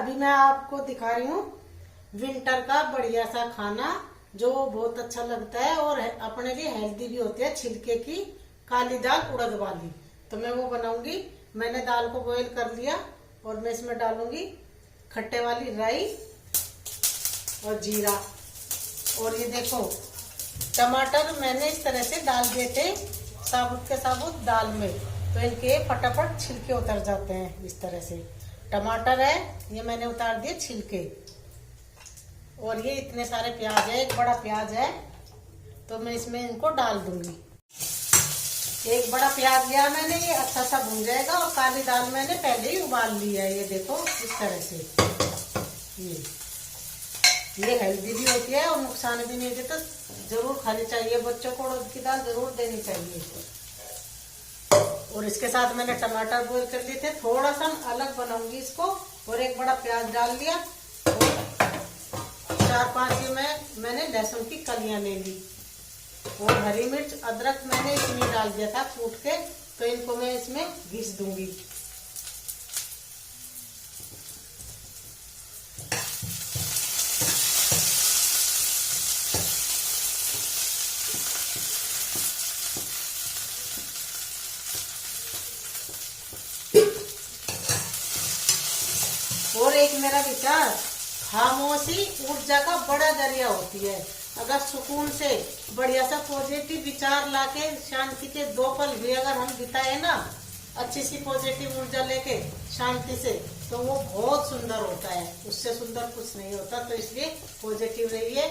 अभी मैं आपको दिखा रही हूँ विंटर का बढ़िया सा खाना जो बहुत अच्छा लगता है और अपने लिए हेल्दी भी होती है। छिलके की काली दाल उड़द वाली, तो मैं वो बनाऊंगी। मैंने दाल को बॉईल कर लिया और मैं इसमें डालूंगी खट्टे वाली राई और जीरा। और ये देखो टमाटर मैंने इस तरह से डाल दिए थे साबुत के साबुत दाल में, तो इनके फटाफट छिलके उतर जाते हैं। इस तरह से टमाटर है, ये मैंने उतार दिए छिलके। और ये इतने सारे प्याज है, एक बड़ा प्याज है, तो मैं इसमें इनको डाल दूंगी। एक बड़ा प्याज लिया मैंने, ये अच्छा सा भून जाएगा। और काली दाल मैंने पहले ही उबाल ली है, ये देखो इस तरह से। ये हेल्दी भी होती है और नुकसान भी नहीं देता। जरूर खानी चाहिए बच्चों को, उड़द की दाल जरूर देनी चाहिए। और इसके साथ मैंने टमाटर बॉईल कर लिए थे, थोड़ा सा अलग बनाऊंगी इसको। और एक बड़ा प्याज डाल लिया और 4-5 मैंने लहसुन की कलियां ले ली। और हरी मिर्च अदरक मैंने इसमें डाल दिया था कूट के, तो इनको मैं इसमें घिस दूंगी। और एक मेरा विचार, खामोशी ऊर्जा का बड़ा जरिया होती है। अगर सुकून से बढ़िया सा पॉजिटिव विचार लाके शांति के 2 पल भी अगर हम बिताए ना, अच्छी सी पॉजिटिव ऊर्जा लेके शांति से, तो वो बहुत सुंदर होता है। उससे सुंदर कुछ नहीं होता। तो इसलिए पॉजिटिव रहिए।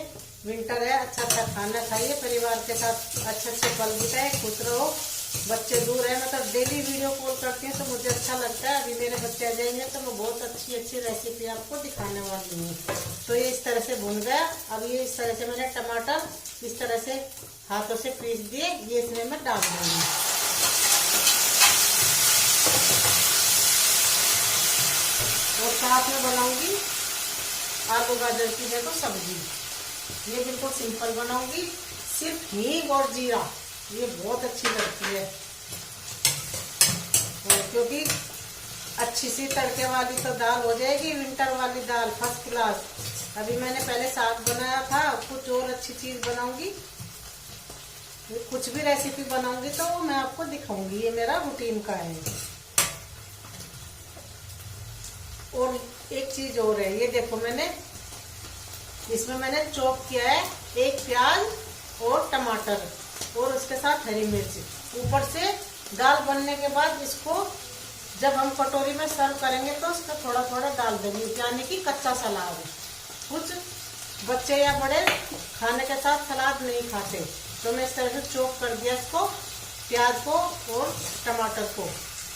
विंटर है, अच्छा अच्छा खाना खाइए, परिवार के साथ अच्छे अच्छे पल बिताए, खुश रहो। बच्चे दूर है, मतलब डेली वीडियो कॉल करती हैं तो मुझे अच्छा लगता है। अभी मेरे बच्चे आ जाएंगे तो मैं बहुत अच्छी अच्छी रेसिपी आपको दिखाने वाली हूँ। तो ये इस तरह से भुन गया। अब ये इस तरह से मैंने टमाटर इस तरह से हाथों से पीस दिए, ये इसमें मैं डाल दूंगी। और साथ में बनाऊंगी आलू गाजर की देखो सब्जी। ये बिल्कुल सिंपल बनाऊंगी, सिर्फ हींग और जीरा, ये बहुत अच्छी लगती है। क्योंकि अच्छी सी तड़के वाली तो दाल हो जाएगी, विंटर वाली दाल फर्स्ट क्लास। अभी मैंने पहले साग बनाया था, कुछ और अच्छी चीज बनाऊंगी, कुछ भी रेसिपी बनाऊंगी तो मैं आपको दिखाऊंगी। ये मेरा रूटीन का है। और एक चीज और है, ये देखो इसमें मैंने चॉप किया है एक प्याज और टमाटर और उसके साथ हरी मिर्च। ऊपर से दाल बनने के बाद इसको जब हम कटोरी में सर्व करेंगे तो उसका थोड़ा थोड़ा डाल देंगे, यानी कि कच्चा सलाद। कुछ बच्चे या बड़े खाने के साथ सलाद नहीं खाते, तो मैं इस तरह से चॉप कर दिया इसको, प्याज को और टमाटर को,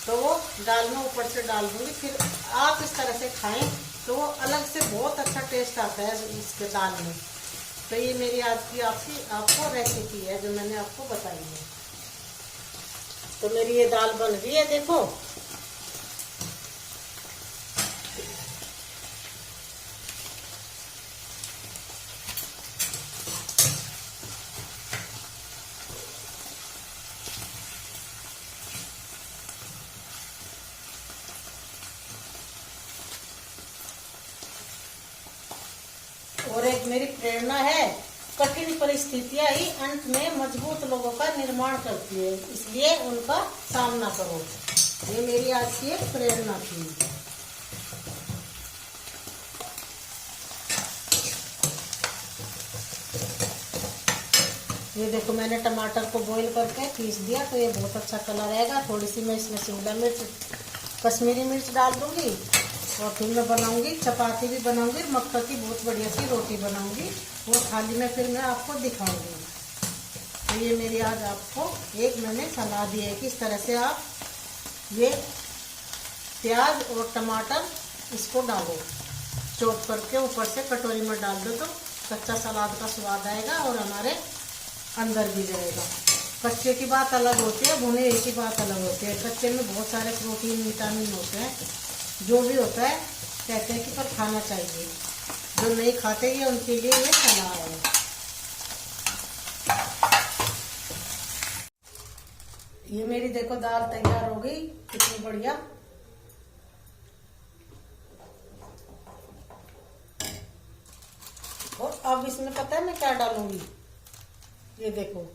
तो वो दाल में ऊपर से डाल दूंगी। फिर आप इस तरह से खाएं तो वो अलग से बहुत अच्छा टेस्ट आता है इसके दाल में। तो ये मेरी आज की आपको रेसिपी है जो मैंने आपको बताई है। तो मेरी ये दाल बन रही है, देखो। और एक मेरी प्रेरणा है, कठिन परिस्थितियां ही अंत में मजबूत लोगों का निर्माण करती है, इसलिए उनका सामना करो। ये मेरी आज की एक प्रेरणा थी। ये देखो मैंने टमाटर को बॉईल करके पीस दिया, तो ये बहुत अच्छा कलर आएगा। थोड़ी सी मैं इसमें शिमला मिर्च, कश्मीरी मिर्च डाल दूंगी। और फिर मैं बनाऊंगी चपाती भी बनाऊंगी, मक्का की बहुत बढ़िया सी रोटी बनाऊंगी, वो थाली में फिर मैं आपको दिखाऊंगी। तो ये मेरी आज आपको एक मैंने सलाह दी है कि इस तरह से आप ये प्याज और टमाटर इसको डालो, चॉप करके ऊपर से कटोरी में डाल दो, तो कच्चा सलाद का स्वाद आएगा और हमारे अंदर भी जाएगा। कच्चे की बात अलग होती है, भुने की बात अलग होती है। कच्चे में बहुत सारे प्रोटीन विटामिन होते हैं, जो भी होता है कहते हैं कि पर खाना चाहिए। जो नहीं खाते ये उनके लिए ये सलाह है। ये मेरी देखो दाल तैयार हो गई, कितनी बढ़िया। अब इसमें पता है मैं क्या डालूंगी, ये देखो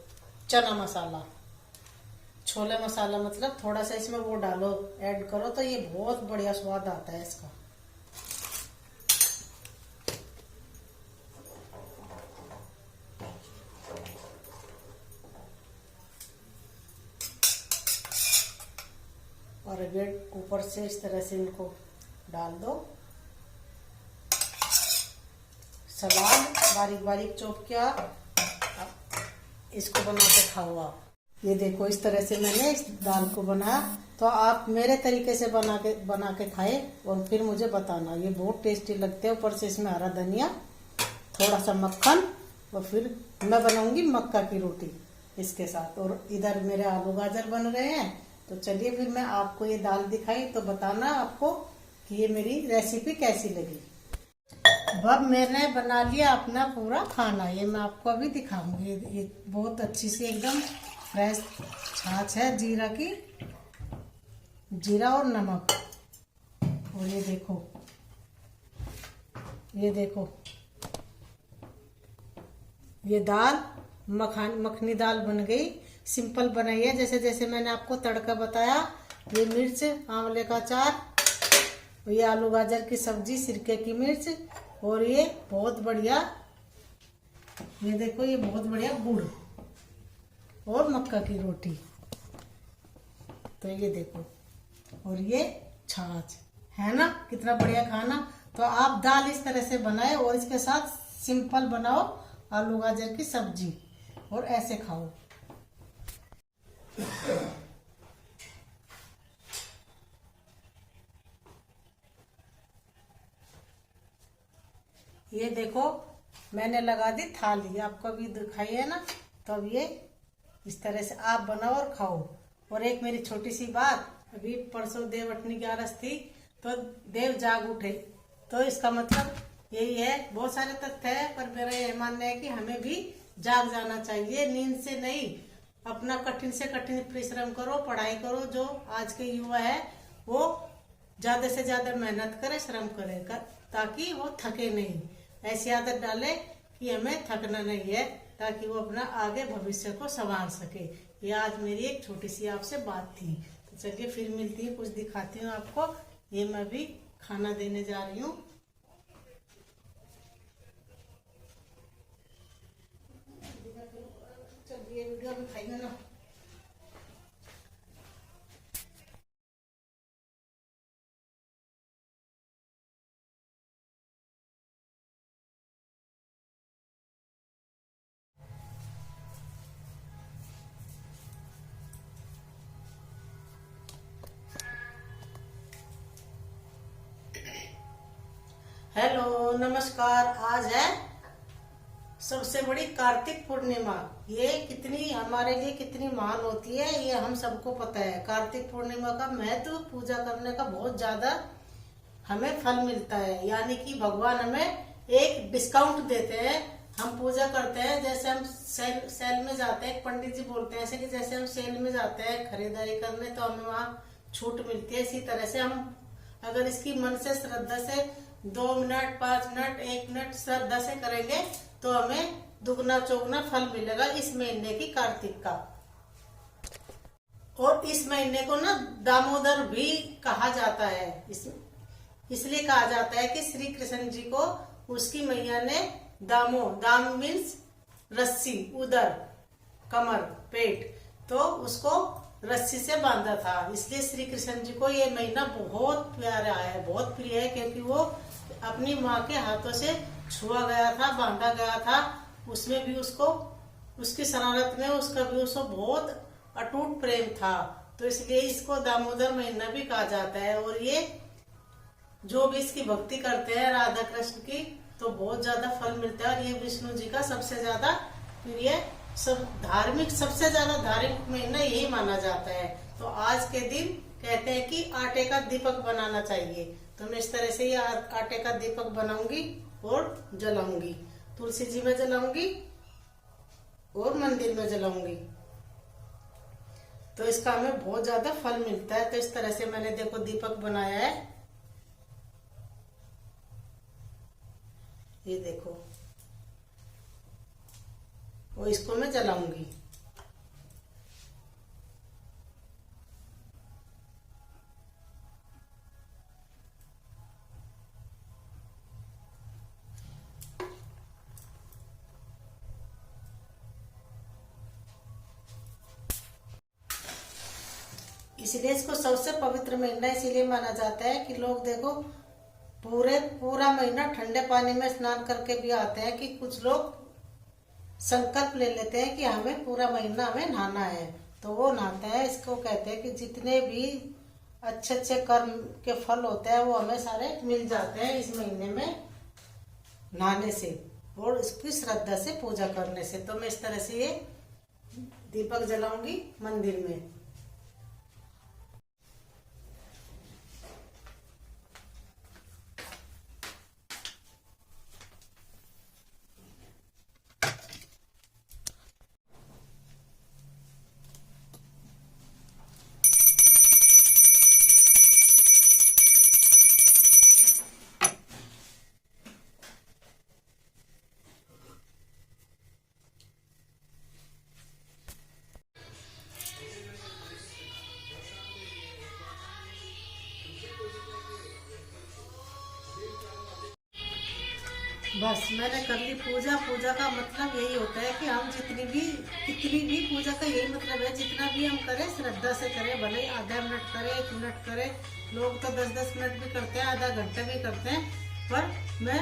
चना मसाला, छोले मसाला, मतलब थोड़ा सा इसमें वो डालो, ऐड करो तो ये बहुत बढ़िया स्वाद आता है इसका। और अगर ऊपर से इस तरह से इनको डाल दो। सलाद बारीक बारीक चॉप किया, इसको बना के खाओ आप। ये देखो इस तरह से मैंने इस दाल को बनाया, तो आप मेरे तरीके से बना के खाए और फिर मुझे बताना, ये बहुत टेस्टी लगते हैं। ऊपर से इसमें हरा धनिया, थोड़ा सा मक्खन, और फिर मैं बनाऊंगी मक्का की रोटी इसके साथ। और इधर मेरे आलू गाजर बन रहे हैं। तो चलिए फिर मैं आपको ये दाल दिखाई तो बताना आपको कि ये मेरी रेसिपी कैसी लगी। अब मैंने बना लिया अपना पूरा खाना, ये मैं आपको अभी दिखाऊंगी। ये बहुत अच्छी सी एकदम फ्रेश छाछ है जीरा की, जीरा और नमक। और ये देखो, ये देखो ये दाल मखनी दाल बन गई। सिंपल बनाई है जैसे जैसे मैंने आपको तड़का बताया। ये मिर्च, आंवले का अचार, ये आलू गाजर की सब्जी, सिरके की मिर्च, और ये बहुत बढ़िया, ये देखो ये बहुत बढ़िया गुड़ और मक्का की रोटी। तो ये देखो, और ये छाछ है ना, कितना बढ़िया खाना। तो आप दाल इस तरह से बनाए और इसके साथ सिंपल बनाओ आलू गाजर की सब्जी और ऐसे खाओ। ये देखो मैंने लगा दी थाली, आपको भी दिखाई है ना। तो अब ये इस तरह से आप बनाओ और खाओ। और एक मेरी छोटी सी बात, अभी परसों देवउठनी 11 थी तो देव जाग उठे, तो इसका मतलब यही है। बहुत सारे तथ्य है, पर मेरा यह मानना है कि हमें भी जाग जाना चाहिए, नींद से नहीं। अपना कठिन से कठिन परिश्रम करो, पढ़ाई करो। जो आज के युवा है वो ज्यादा से ज्यादा मेहनत करे, श्रम करे, ताकि वो थके नहीं। ऐसी आदत डाले कि हमें थकना नहीं है, ताकि वो अपना आगे भविष्य को संवार सके। ये आज मेरी एक छोटी सी आपसे बात थी। तो चलिए फिर मिलती है, कुछ दिखाती हूँ आपको। ये मैं भी खाना देने जा रही हूँ। चलिए वीडियो भी खाएंगे ना। हेलो नमस्कार। आज है सबसे बड़ी कार्तिक पूर्णिमा। ये कितनी हमारे लिए कितनी महान होती है, ये हम सबको पता है। कार्तिक पूर्णिमा का महत्व, पूजा करने का बहुत ज्यादा हमें फल मिलता है। यानी कि भगवान हमें एक डिस्काउंट देते हैं। हम पूजा करते हैं, जैसे हम सेल में जाते हैं, पंडित जी बोलते हैं ऐसे कि जैसे हम सेल में जाते हैं खरीदारी करने तो हमें वहाँ छूट मिलती है। इसी तरह से हम अगर इसकी मन से श्रद्धा से 2 मिनट, 5 मिनट, 1 मिनट श्रद्धा से करेंगे तो हमें दुगना चौगुना फल मिलेगा इस महीने की कार्तिक का। और इस महीने को ना दामोदर भी कहा जाता है। इसलिए कहा जाता है कि श्री कृष्ण जी को उसकी मैया ने दाम मीन्स रस्सी, उदर, कमर, पेट, तो उसको रस्सी से बांधा था। इसलिए श्री कृष्ण जी को ये महीना बहुत प्यारा है, बहुत प्रिय है, क्योंकि वो अपनी माँ के हाथों से छुआ गया था, बांधा गया था। उसमें भी उसको, उसकी शरारत में उसका भी उसको बहुत अटूट प्रेम था। तो इसलिए इसको दामोदर महीना भी कहा जाता है। और ये जो भी इसकी भक्ति करते हैं राधा कृष्ण की, तो बहुत ज्यादा फल मिलता है। और ये विष्णु जी का सबसे ज्यादा प्रिय, सबसे ज्यादा धार्मिक महीना यही माना जाता है। तो आज के दिन कहते हैं कि आटे का दीपक बनाना चाहिए। तो मैं इस तरह से ये आटे का दीपक बनाऊंगी और जलाऊंगी। तुलसी जी में जलाऊंगी और मंदिर में जलाऊंगी, तो इसका हमें बहुत ज्यादा फल मिलता है। तो इस तरह से मैंने देखो दीपक बनाया है, ये देखो। और इसको मैं जलाऊंगी। इसलिए इसको सबसे पवित्र महीना इसीलिए माना जाता है कि लोग देखो पूरा महीना ठंडे पानी में स्नान करके भी आते हैं, कि कुछ लोग संकल्प ले लेते हैं कि हमें पूरा महीना हमें नहाना है, तो वो नहाते हैं। इसको कहते हैं कि जितने भी अच्छे अच्छे कर्म के फल होते हैं वो हमें सारे मिल जाते हैं इस महीने में नहाने से और इसकी श्रद्धा से पूजा करने से। तो मैं इस तरह से ये दीपक जलाऊंगी मंदिर में। बस मैंने कर ली पूजा। पूजा का मतलब यही होता है कि हम कितनी भी पूजा का यही मतलब है, जितना भी हम करें श्रद्धा से करें, भले ही आधा मिनट करें 1 मिनट करें। लोग तो 10-10 मिनट भी करते हैं, आधा घंटा भी करते हैं, पर मैं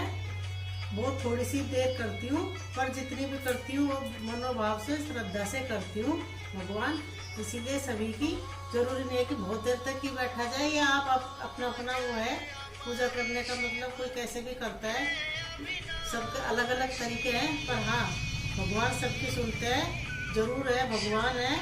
बहुत थोड़ी सी देर करती हूँ, पर जितनी भी करती हूँ वो मनोभाव से श्रद्धा से करती हूँ भगवान। इसीलिए सभी की जरूरी नहीं है कि बहुत देर तक ही बैठा जाए, या आप अपना अपना वो है पूजा करने का मतलब, कोई कैसे भी करता है, सबके अलग अलग तरीके हैं। पर हाँ, भगवान सबकी सुनते हैं, जरूर है भगवान है।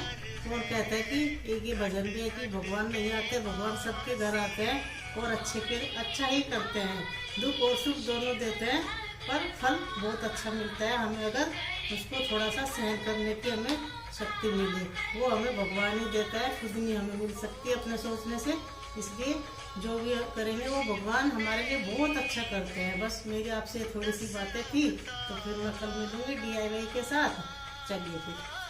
और कहते हैं कि एक ये भजन भी है कि भगवान नहीं आते, भगवान सबके घर आते हैं और अच्छा ही करते हैं, दुख और सुख दोनों देते हैं, पर फल बहुत अच्छा मिलता है हमें, अगर उसको थोड़ा सा सहन करने की हमें शक्ति मिले। वो हमें भगवान ही देता है, खुद नहीं हमें मिल सकती अपने सोचने से। इसलिए जो भी करेंगे वो भगवान हमारे लिए बहुत अच्छा करते हैं। बस मेरी आपसे थोड़ी सी बातें थी, तो फिर मैं कल मिलूंगी DIY के साथ। चलिए फिर।